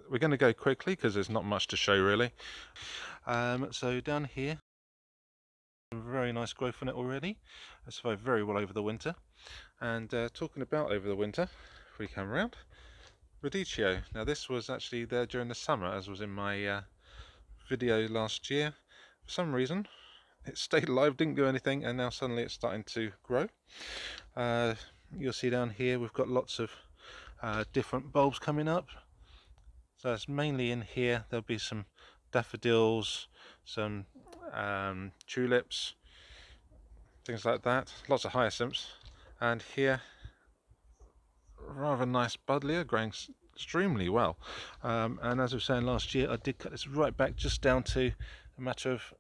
we're going to go quickly because there's not much to show really. So down here, very nice growth on it already. It survived very well over the winter. And talking about over the winter, if we come around, Radicchio. Now this was actually there during the summer, as was in my video last year. For some reason, it stayed alive, didn't do anything, and now suddenly it's starting to grow. You'll see down here we've got lots of different bulbs coming up. So it's mainly in here. There'll be some daffodils, some tulips, things like that. Lots of hyacinths, and here rather nice buddleia growing extremely well. And as I was saying last year, I did cut this right back just down to a matter of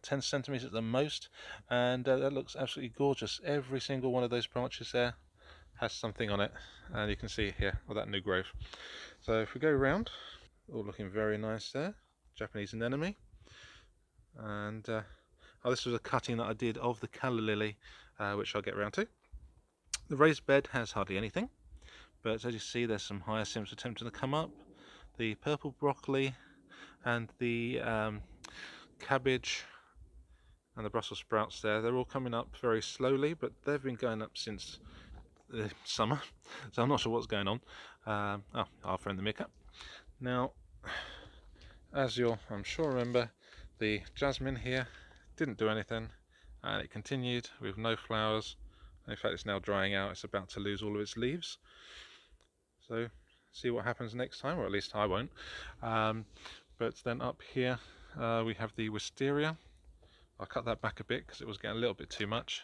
10 centimeters at the most, and that looks absolutely gorgeous. Every single one of those branches there has something on it, and you can see here all that new growth. So if we go around, all looking very nice there. Japanese anemone, and oh, this was a cutting that I did of the calla lily, which I'll get around to. The raised bed has hardly anything, but as you see, there's some hyacinths attempting to come up. The purple broccoli and the cabbage and the Brussels sprouts there, they're all coming up very slowly, but they've been going up since the summer, so I'm not sure what's going on. Oh, I'll throw in the mick. Now, as you'll, I'm sure, remember, the jasmine here didn't do anything, and it continued with no flowers. In fact, it's now drying out. It's about to lose all of its leaves. So, see what happens next time, or at least I won't. But then up here, we have the wisteria. I'll cut that back a bit because it was getting a little bit too much.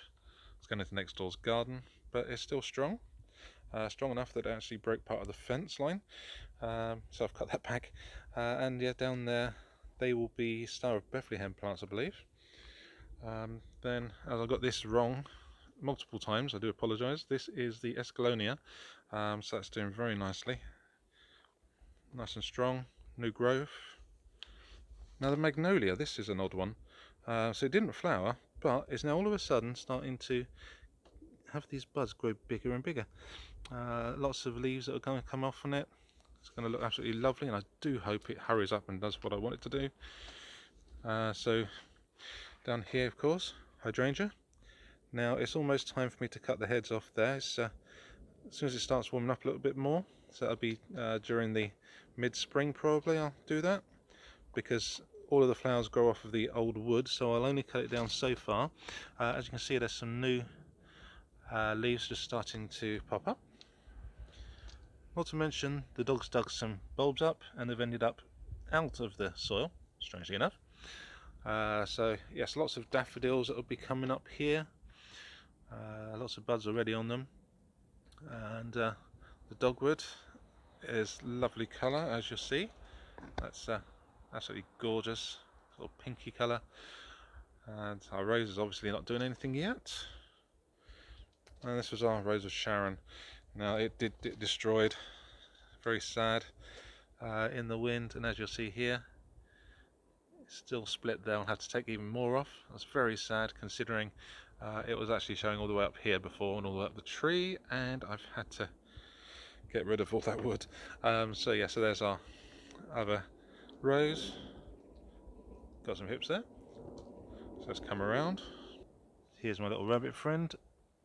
It's going into next door's garden, but it's still strong. Strong enough that it actually broke part of the fence line. So I've cut that back. And yeah, down there, they will be Star of Bethlehem plants, I believe. Then, as I got this wrong multiple times, I do apologise. This is the Escalonia, so that's doing very nicely. Nice and strong, new growth. Now the Magnolia, this is an odd one. So it didn't flower, but it's now all of a sudden starting to have these buds grow bigger and bigger. Lots of leaves that are going to come off on it. It's going to look absolutely lovely, and I do hope it hurries up and does what I want it to do. So down here, of course, hydrangea. Now it's almost time for me to cut the heads off there. As soon as it starts warming up a little bit more, so that'll be during the mid-spring probably, I'll do that, because all of the flowers grow off of the old wood, so I'll only cut it down so far. As you can see, there's some new leaves just starting to pop up. Not to mention, the dogs dug some bulbs up and they've ended up out of the soil, strangely enough. So yes, lots of daffodils that will be coming up here. Lots of buds already on them. And the dogwood is lovely colour, as you'll see. That's absolutely gorgeous, sort of pinky colour. And our rose is obviously not doing anything yet. And this was our Rose of Sharon. Now it did get destroyed, very sad, in the wind, and as you'll see here, it's still split there. I'll have to take even more off. That's very sad considering it was actually showing all the way up here before and all the way up the tree, and I've had to get rid of all that wood. So yeah, so there's our other rose. Got some hips there. So let's come around. Here's my little rabbit friend,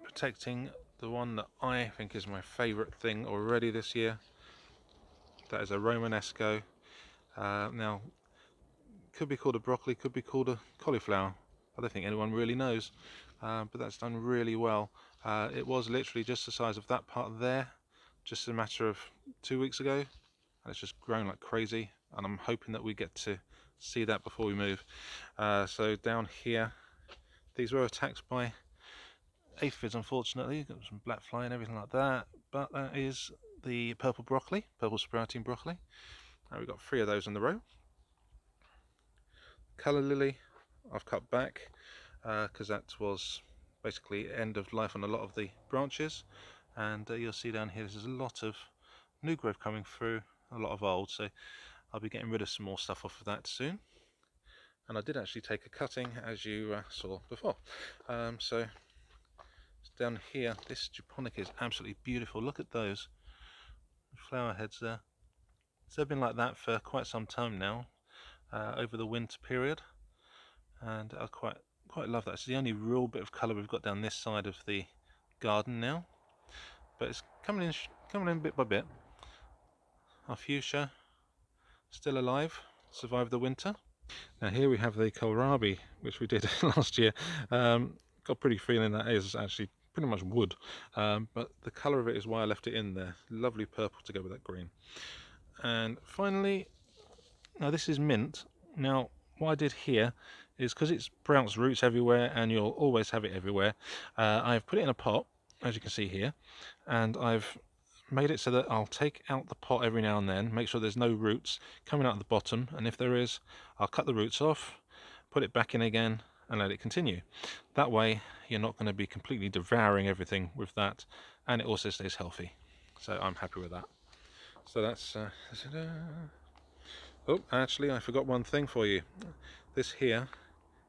protecting the one that I think is my favourite thing already this year. That is a Romanesco. Now, could be called a broccoli, could be called a cauliflower. I don't think anyone really knows, but that's done really well. It was literally just the size of that part there, just a matter of 2 weeks ago, and it's just grown like crazy, and I'm hoping that we get to see that before we move. So down here, these were attacked by aphids, unfortunately. Got some black fly and everything like that, but that is the purple broccoli, purple sprouting broccoli. And we've got 3 of those in the row. Calla lily, I've cut back because that was basically end of life on a lot of the branches, and you'll see down here there's a lot of new growth coming through, a lot of old, so I'll be getting rid of some more stuff off of that soon. And I did actually take a cutting, as you saw before. So down here, this japonica is absolutely beautiful. Look at those flower heads there. So they've been like that for quite some time now, over the winter period, and I quite love that. It's the only real bit of colour we've got down this side of the garden now, but it's coming in bit by bit. Our fuchsia still alive, survived the winter. Now here we have the kohlrabi, which we did last year. Got a pretty feeling that is actually pretty much wood, but the colour of it is why I left it in there. Lovely purple to go with that green. And finally, now this is mint. Now what I did here is, because it's sprouts roots everywhere and you'll always have it everywhere, I've put it in a pot, as you can see here, and I've made it so that I'll take out the pot every now and then, make sure there's no roots coming out of the bottom, and if there is, I'll cut the roots off, put it back in again, and let it continue. That way you're not going to be completely devouring everything with that, and it also stays healthy. So I'm happy with that. So that's oh, actually I forgot one thing for you. This here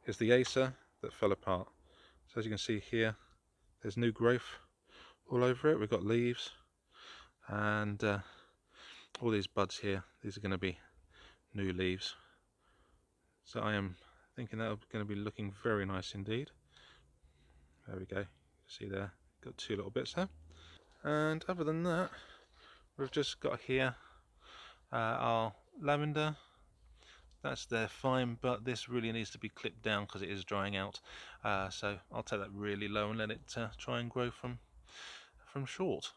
is the acer that fell apart. So as you can see here, there's new growth all over it. We've got leaves and all these buds here. These are going to be new leaves. So I am thinking that are going to be looking very nice indeed. There we go. See there, got two little bits there. And other than that, we've just got here our lavender. That's there fine, but this really needs to be clipped down because it is drying out. So I'll take that really low and let it try and grow from short.